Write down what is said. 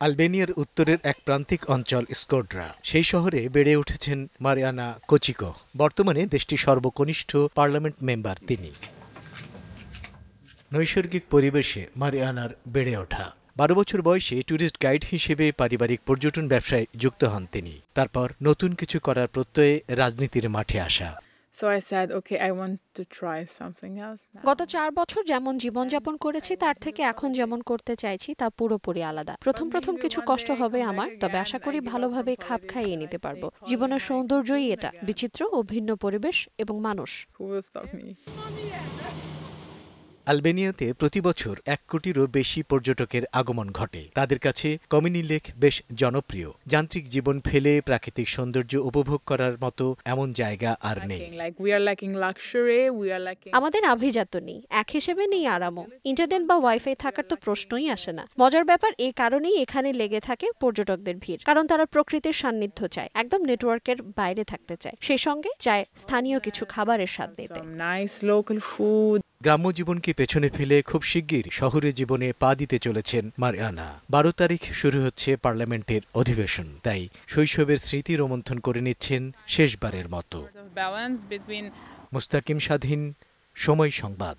আলবেনিয়ার উত্তরের এক প্রান্তিক অঞ্চল স্কোড্রা, সেই শহরে বেড়ে উঠেছেন মারিয়ানা কোচিকো। বর্তমানে দেশটির সর্বকনিষ্ঠ পার্লামেন্ট মেম্বার তিনি। নৈসর্গিক পরিবেশে মারিয়ানার বেড়ে ওঠা। 12 বছর বয়সে ট্যুরিস্ট গাইড হিসেবে পারিবারিক পর্যটন ব্যবসায় যুক্ত হন তিনি। তারপর নতুন কিছু করার প্রত্যয়ে রাজনীতির মাঠে আসা। So I said, okay, I want to try something else now. গত 4 বছর যেমন জীবনযাপন করেছি তার থেকে এখন যেমন করতে চাইছি তা পুরোপুরি আলাদা। প্রথম কিছু কষ্ট হবে আমার, তবে আশা করি ভালোভাবে খাপ খাইয়ে নিতে পারবো। জীবনের সৌন্দর্যই এটা, বিচিত্র ও ভিন্ন পরিবেশ এবং মানুষ। Who will stop me? আলবেনিয়াতে প্রতি বছর 1 কোটিরও বেশি পর্যটকের আগমন ঘটে। তাদের কাছে কমিনি লেক বেশ জনপ্রিয়। যান্ত্রিক জীবন ফেলে প্রাকৃতিক সৌন্দর্য উপভোগ করার মতো এমন জায়গা আর নেই। We are lacking luxury, we are lacking. আমাদের আভিজাত্য নেই, এক হিসেবে নেই আরামও। ইন্টারনেট বা ওয়াইফাই থাকার তো প্রশ্নই আসে না। মজার ব্যাপার, এই কারণেই এখানে লেগে থাকে পর্যটকদের ভিড়, কারণ তারা প্রকৃতির সান্নিধ্য চায়, একদম নেটওয়ার্কের বাইরে থাকতে চায়, সেই সঙ্গে চায় স্থানীয় কিছু খাবারের স্বাদ নিতে। Some nice local food. গ্রাম্য জীবনকে পেছনে ফেলে খুব শিগগির শহুরে জীবনে পা দিতে চলেছেন মারিয়ানা। 12 তারিখ শুরু হচ্ছে পার্লামেন্টের অধিবেশন, তাই শৈশবের স্মৃতি রোমন্থন করে নিচ্ছেন শেষবারের মতো। Balance between মুস্তাকিম স্বাধীন, সময় সংবাদ।